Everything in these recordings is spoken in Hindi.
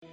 ब्रेक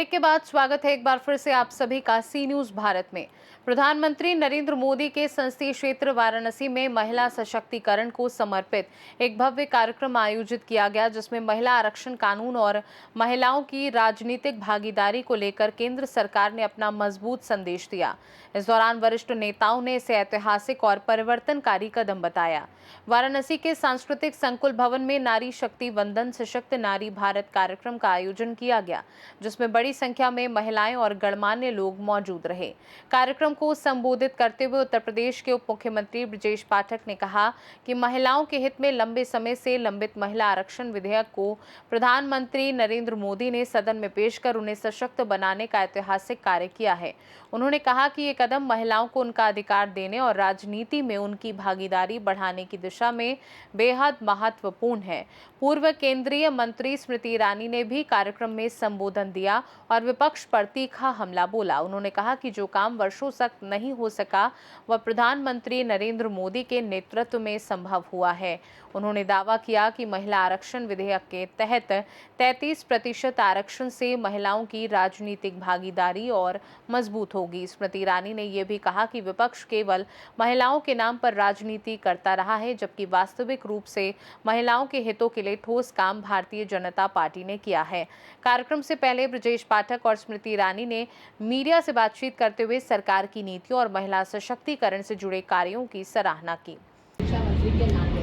के बाद स्वागत है एक बार फिर से आप सभी का सी न्यूज भारत में। प्रधानमंत्री नरेंद्र मोदी के संसदीय क्षेत्र वाराणसी में महिला सशक्तिकरण को समर्पित एक भव्य कार्यक्रम आयोजित किया गया, जिसमें महिला आरक्षण कानून और महिलाओं की राजनीतिक भागीदारी को लेकर केंद्र सरकार ने अपना मजबूत संदेश दिया। इस दौरान वरिष्ठ नेताओं ने इसे ऐतिहासिक और परिवर्तनकारी कदम बताया। वाराणसी के सांस्कृतिक संकुल भवन में नारी शक्ति वंदन सशक्त नारी भारत कार्यक्रम का आयोजन किया गया, जिसमें बड़ी संख्या में महिलाएं और गणमान्य लोग मौजूद रहे। कार्यक्रम को संबोधित करते हुए उत्तर प्रदेश के उप मुख्यमंत्री ब्रजेश पाठक ने कहा कि महिलाओं के हित में लंबे समय से लंबित महिला आरक्षण विधेयक को प्रधानमंत्री नरेंद्र मोदी ने सदन में पेश कर उन्हें सशक्त बनाने का ऐतिहासिक कार्य किया है। उन्होंने कहा कि ये कदम महिलाओं को उनका अधिकार देने और राजनीति में उनकी भागीदारी बढ़ाने की दिशा में बेहद महत्वपूर्ण है। पूर्व केंद्रीय मंत्री स्मृति ईरानी ने भी कार्यक्रम में संबोधन दिया और विपक्ष पर तीखा हमला बोला। उन्होंने कहा कि जो काम वर्षों तक नहीं हो सका वह प्रधानमंत्री नरेंद्र मोदी के नेतृत्व में संभव हुआ है। उन्होंने दावा किया कि महिला आरक्षण विधेयक के तहत 33% आरक्षण से महिलाओं की राजनीतिक भागीदारी और मजबूत होगी। स्मृति ईरानी ने यह भी कहा कि विपक्ष केवल महिलाओं के नाम पर राजनीति करता रहा है, जबकि वास्तविक रूप से महिलाओं के हितों के लिए ठोस काम भारतीय जनता पार्टी ने किया है। कार्यक्रम से पहले ब्रजेश पाठक और स्मृति ईरानी ने मीडिया से बातचीत करते हुए सरकार की नीतियों और महिला सशक्तिकरण से जुड़े कार्यों की सराहना की। शिक्षा मंत्री के नाते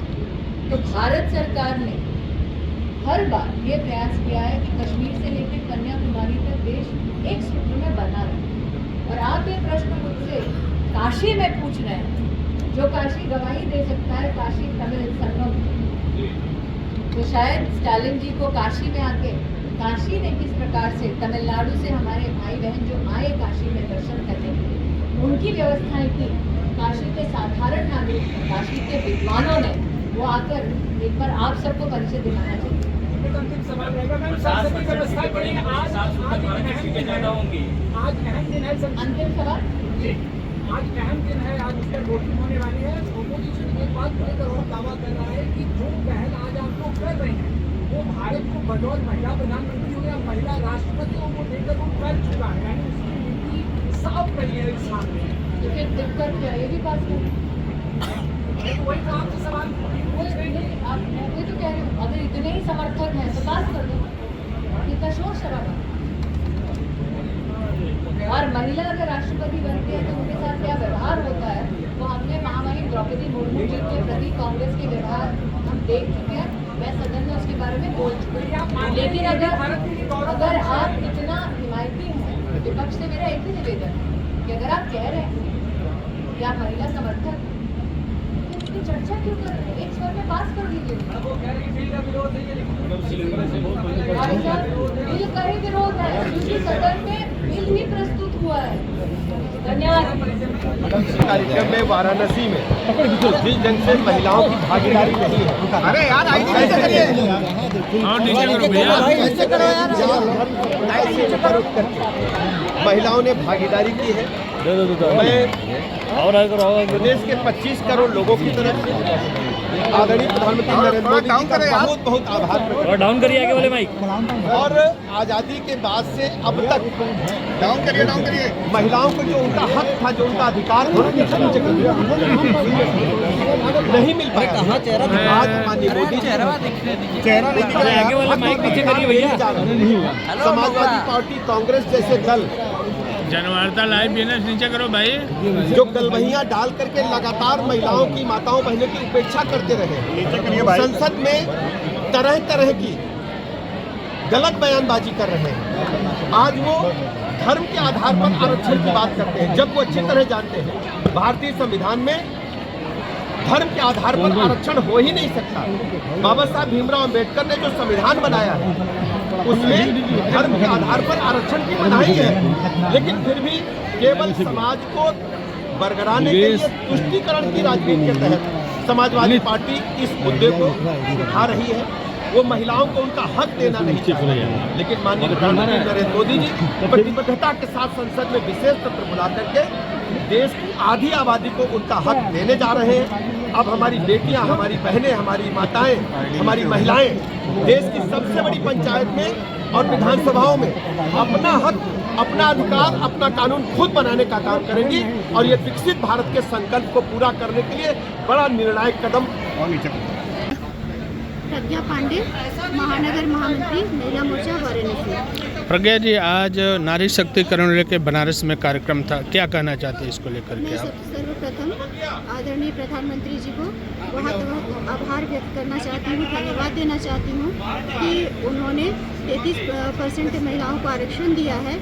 तो भारत सरकार ने हर बार ये प्रयास किया है कि कश्मीर से लेकर कन्याकुमारी तक देश एक सूत्र में बना रहे। और आप ये प्रश्न मुझसे काशी में पूछ रहे हैं, जो काशी गवाही दे सकता है काशी तमिल संगम, तो शायद स्टालिन जी को काशी में आके काशी ने किस प्रकार से तमिलनाडु से हमारे भाई बहन जो आए काशी में दर्शन करने के लिए उनकी व्यवस्थाएं की, काशी के साधारण नागरिक काशी के विद्वानों ने वो आकर एक बार आप सबको परिचय दिखाना चाहिए। अंतिम सवाल रहेगा मैम, संसद की व्यवस्था करें आज अहम दिन है अंतिम सवाल जी, आज अहम दिन है, आज उस पर वोटिंग होने वाली है। ओपोजिशन एक बात लेकर और दावा कर रहा है कि जो पहल आज आप लोग कर रहे हैं वो भारत को बतौर महिला प्रधानमंत्री हो या महिला राष्ट्रपति को लेकर वो कर चुका है, यानी उसकी नीति साफ करी है इस सामने। तो फिर दिक्कत क्या, ये भी पास करें। वही तो आपसे सवाल पूछ रहे हैं। आप मैं तो कह रही हूँ, अगर इतने ही समर्थक हैं तो पास कर दो, इतना शोर शराबा। और महिला अगर राष्ट्रपति बनती है तो उनके साथ क्या व्यवहार होता है वो हमने महामहिम द्रौपदी मुर्मू जी के प्रति कांग्रेस के व्यवहार हम देख चुके हैं। मैं सदन में उसके बारे में बोल चुकी हूँ। लेकिन अगर आप इतना हिमायती हैं, विपक्ष से मेरा एक ही निवेदन है कि अगर आप कह रहे हैं कि आप महिला समर्थक, चर्चा क्यों कर रहे हैं? एक स्वर में पास कर दीजिए। बिल का ही विरोध है क्योंकि सदन में बिल ही प्रस्तुत हुआ है। धन्यवाद। कार्यक्रम में वाराणसी में जिस ढंग से महिलाओं की भागीदारी नहीं है, अरे यार महिलाओं ने भागीदारी की है। मैं प्रदेश के 25 करोड़ लोगों की तरफ से आदरणीय प्रधानमंत्री नरेंद्र मोदी जी का बहुत बहुत आभार प्रकट डाउन करिए आगे वाले माइक। और आज़ादी के बाद से अब तक डाउन करिए महिलाओं को जो उनका हक था, जो उनका अधिकार नहीं मिल पाया। आज माननीय मोदी आगे वाले माइक नीचे करिए भैया। समाजवादी पार्टी, कांग्रेस जैसे दल जनवार्ता लाइव बिजनेस नीचे करो भाई, जो गलबहियां डाल करके लगातार महिलाओं की, माताओं बहनों की उपेक्षा करते रहे, संसद में तरह तरह की गलत बयानबाजी कर रहे हैं। आज वो धर्म के आधार पर आरक्षण की बात करते हैं, जब वो अच्छी तरह जानते हैं भारतीय संविधान में धर्म के आधार पर आरक्षण हो ही नहीं सकता। बाबा साहब भीमराव अंबेडकर ने जो संविधान बनाया है उसमें धर्म के आधार पर आरक्षण की मनाही है, लेकिन फिर भी केवल समाज को बरगराने के लिए तुष्टीकरण की राजनीति के तहत समाजवादी पार्टी इस मुद्दे को उठा रही है। वो महिलाओं को उनका हक देना नहीं चाहती, लेकिन माननीय प्रधानमंत्री नरेंद्र मोदी जी प्रतिबद्धता के साथ संसद में विशेष सत्र बुला करके देश की आधी आबादी को उनका हक देने जा रहे हैं। अब हमारी बेटियां, हमारी बहनें, हमारी माताएं, हमारी महिलाएं देश की सबसे बड़ी पंचायत में और विधानसभाओं में अपना हक, अपना अधिकार, अपना कानून खुद बनाने का काम करेंगी और ये विकसित भारत के संकल्प को पूरा करने के लिए बड़ा निर्णायक कदम। प्रज्ञा पांडे, महानगर महामंत्री, महिला मोर्चा, वाराणसी। प्रज्ञा जी, आज नारी शक्तिकरण लेके बनारस में कार्यक्रम था, क्या कहना चाहते हैं इसको लेकर के मैं आप? सर्वप्रथम आदरणीय प्रधानमंत्री जी को बहुत बहुत आभार व्यक्त करना चाहती हूँ, धन्यवाद देना चाहती हूँ कि उन्होंने 33% महिलाओं को आरक्षण दिया है।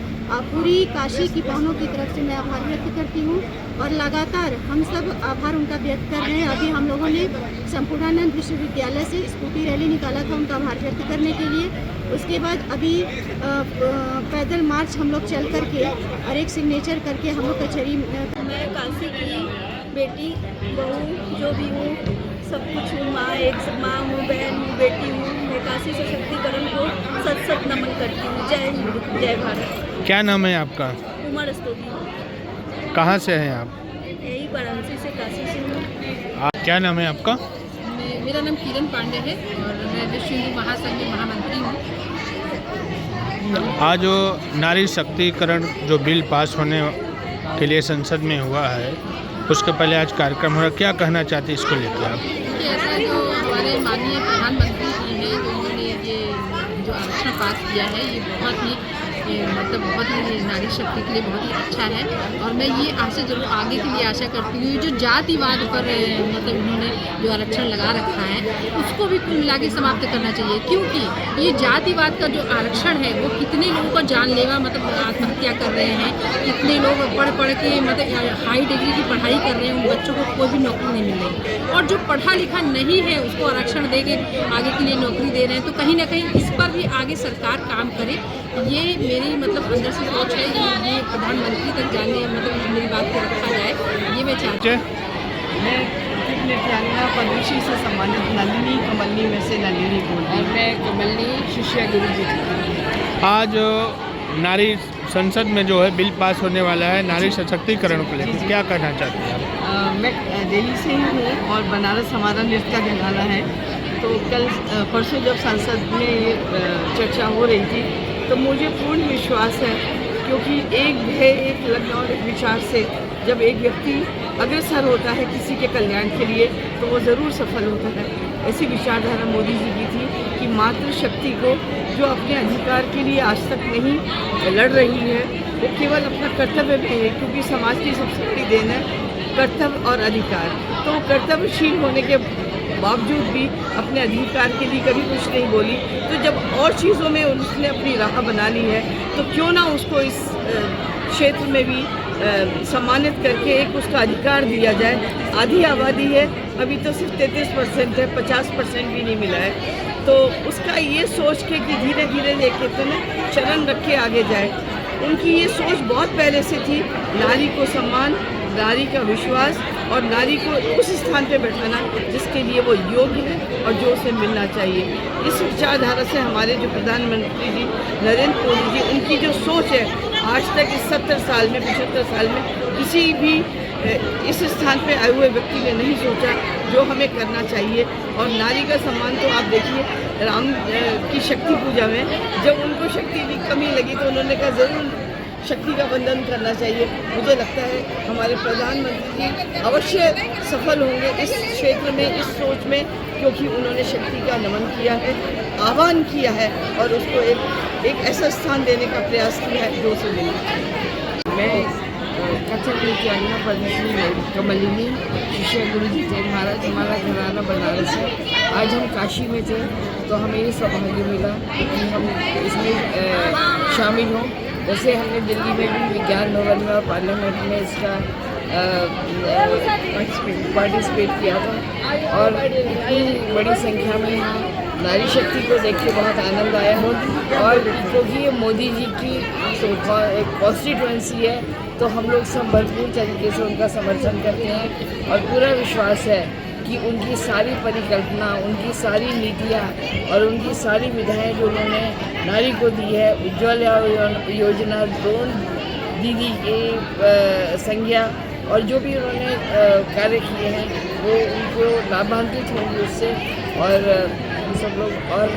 पूरी काशी की बहनों की तरफ से मैं आभार व्यक्त करती हूँ और लगातार हम सब आभार उनका व्यक्त कर रहे हैं। अभी हम लोगों ने संपूर्णानंद विश्वविद्यालय से स्कूटी रैली निकाला था उनका आभार व्यक्त करने के लिए। उसके बाद अभी पैदल मार्च हम लोग चल करके और एक सिग्नेचर करके हम लोग कचहरी। मैं काशी की बेटी, बहू जो भी हूँ, सब कुछ हूँ, माँ हूँ, बहन हूँ, बेटी हूँ। मैं काशी सशक्तिकरण को सत नमन करती हूँ। जय हिंद, जय भारत। क्या नाम है आपका? उमा रस्तोगी। कहाँ से हैं आप? यही वाराणसी से, काशी से हूँ। क्या नाम है आपका? मेरा नाम किरण पांडे है और मैं विश्व हिंदू महासंघ में महामंत्री हूँ। आज जो नारी शक्तिकरण जो बिल पास होने के लिए संसद में हुआ है, उसके पहले आज कार्यक्रम हो रहा, क्या कहना चाहते हैं इसको लेकर आप? कि ऐसा जो हमारे माननीय प्रधानमंत्री जी हैं, जो इन्होंने ये जो आरक्षण पास किया है, ये बहुत ही बहुत ही नारी शक्ति के लिए बहुत ही अच्छा है। और मैं ये आशा जरूर आगे के लिए आशा करती हूँ, जो जातिवाद पर इन्होंने जो आरक्षण लगा रखा है, उसको भी कुल मिला के समाप्त करना चाहिए। क्योंकि ये जातिवाद का जो आरक्षण है, वो कितने लोगों का जानलेवा आत्महत्या कर रहे हैं, कितने लोग पढ़ के हाई डिग्री की पढ़ाई कर रहे हैं, उन बच्चों को कोई भी नौकरी नहीं मिल रही। और जो पढ़ा लिखा नहीं है, उसको आरक्षण दे के आगे के लिए नौकरी दे रहे हैं। तो कहीं ना कहीं इस पर भी आगे सरकार काम करे। ये मेरी अंदर से सोच है, ये प्रधानमंत्री तक जाने मेरी बात को रखा जाए, ये मैं चाहती हूँ। मैं नृत्यांगना पद्मश्री से सम्मानित नलिनी कमलनी में से नलिनी बोल रही हूँ। मैं कमलनी शिष्या गुरु जी। आज नारी संसद में जो है बिल पास होने वाला है नारी सशक्तिकरण को लेकर, क्या कहना चाहते हैं आप? मैं दिल्ली से ही हूँ और बनारस हमारा नृत्य का घराना है। तो कल परसों जब संसद में ये चर्चा हो रही थी, तो मुझे पूर्ण विश्वास है, क्योंकि एक ध्येय, एक लक्ष्य और एक विचार से जब एक व्यक्ति अग्रसर होता है किसी के कल्याण के लिए, तो वो ज़रूर सफल होता है। ऐसी विचारधारा मोदी जी की थी कि मातृशक्ति को, जो अपने अधिकार के लिए आज तक नहीं लड़ रही है, वो केवल अपना कर्तव्य में है, क्योंकि समाज की सबसे बड़ी देन है कर्तव्य और अधिकार। तो कर्तव्यशील होने के बावजूद भी अपने अधिकार के लिए कभी कुछ नहीं बोली। तो जब और चीज़ों में उसने अपनी राह बना ली है, तो क्यों ना उसको इस क्षेत्र में भी सम्मानित करके एक उसका अधिकार दिया जाए। आधी आबादी है, अभी तो सिर्फ 33% है, 50% भी नहीं मिला है। तो उसका ये सोच के कि धीरे धीरे एक इतने चरण रख के आगे जाए, उनकी ये सोच बहुत पहले से थी। नारी को सम्मान, नारी का विश्वास और नारी को उस स्थान पे बैठाना जिसके लिए वो योग्य है और जो उसे मिलना चाहिए। इस विचारधारा से हमारे जो प्रधानमंत्री जी नरेंद्र मोदी जी, उनकी जो सोच है, आज तक इस 70 साल में 75 साल में किसी भी इस स्थान पे आए हुए व्यक्ति ने नहीं सोचा जो हमें करना चाहिए। और नारी का सम्मान तो आप देखिए, राम की शक्ति पूजा में जब उनको शक्ति की कमी लगी तो उन्होंने कहा ज़रूर शक्ति का वंदन करना चाहिए। मुझे लगता है हमारे प्रधानमंत्री जी अवश्य सफल होंगे इस क्षेत्र में, इस सोच में, क्योंकि उन्होंने शक्ति का नमन किया है, आह्वान किया है और उसको एक ऐसा स्थान देने का प्रयास किया है जो उसे मिले। मैं कथक नृत्यांगना पद्मश्री कमलिनी शिष्या गुरु जी थे। महाराज हमारा घराना बनारस है। आज हम काशी में थे तो हमें ये सौभाग्य मिला कि हम इसमें शामिल हों। वैसे हमने दिल्ली में भी विज्ञान भवन में और पार्लियामेंट में इसका पार्टिसिपेट किया था और इतनी बड़ी संख्या में यहाँ नारी शक्ति को देख के बहुत आनंद आया। और क्योंकि ये मोदी जी की एक कॉन्स्टिट्यूएंसी है, तो हम लोग सब भरपूर तरीके से उनका समर्थन करते हैं और पूरा विश्वास है कि उनकी सारी परिकल्पना, उनकी सारी नीतियाँ और उनकी सारी विधाएँ जो उन्होंने नारी को दी है, उज्ज्वला योजना, ड्रोन दीदी की संज्ञा और जो भी उन्होंने कार्य किए हैं, वो उनको लाभान्वित होंगे उससे, और हम सब लोग और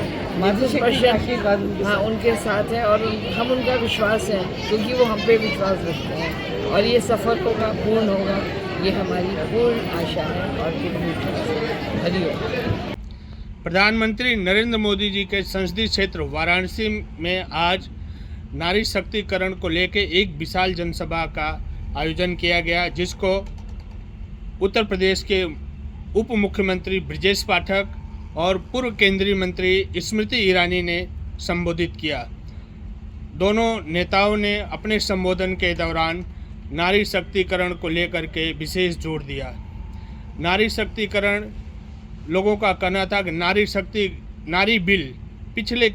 हाँ उनके साथ हैं, और हम उनका विश्वास है क्योंकि वो हम पे विश्वास रखते हैं, और ये सफल होगा, पूर्ण होगा, ये हमारी पूर्ण आशा है और पूर्ण विश्वास है। हरिओम। प्रधानमंत्री नरेंद्र मोदी जी के संसदीय क्षेत्र वाराणसी में आज नारी शक्तिकरण को लेकर एक विशाल जनसभा का आयोजन किया गया, जिसको उत्तर प्रदेश के उप मुख्यमंत्री ब्रजेश पाठक और पूर्व केंद्रीय मंत्री स्मृति ईरानी ने संबोधित किया। दोनों नेताओं ने अपने संबोधन के दौरान नारी शक्तिकरण को लेकर के विशेष जोर दिया। नारी शक्तिकरण, लोगों का कहना था कि नारी बिल पिछले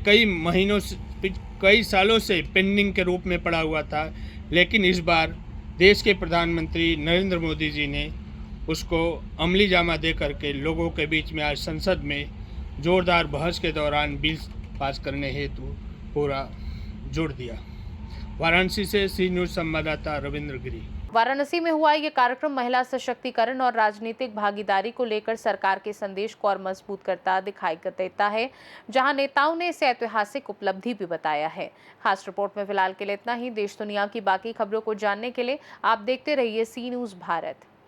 कई सालों से पेंडिंग के रूप में पड़ा हुआ था, लेकिन इस बार देश के प्रधानमंत्री नरेंद्र मोदी जी ने उसको अमली जामा दे करके लोगों के बीच में आज संसद में जोरदार बहस के दौरान बिल पास करने हेतु पूरा जोड़ दिया। वाराणसी से सी न्यूज़ संवाददाता रविंद्र गिरी। वाराणसी में हुआ ये कार्यक्रम महिला सशक्तिकरण और राजनीतिक भागीदारी को लेकर सरकार के संदेश को और मजबूत करता दिखाई देता है, जहां नेताओं ने इसे ऐतिहासिक उपलब्धि भी बताया है। खास रिपोर्ट में फिलहाल के लिए इतना ही। देश दुनिया की बाकी खबरों को जानने के लिए आप देखते रहिए सी न्यूज़ भारत।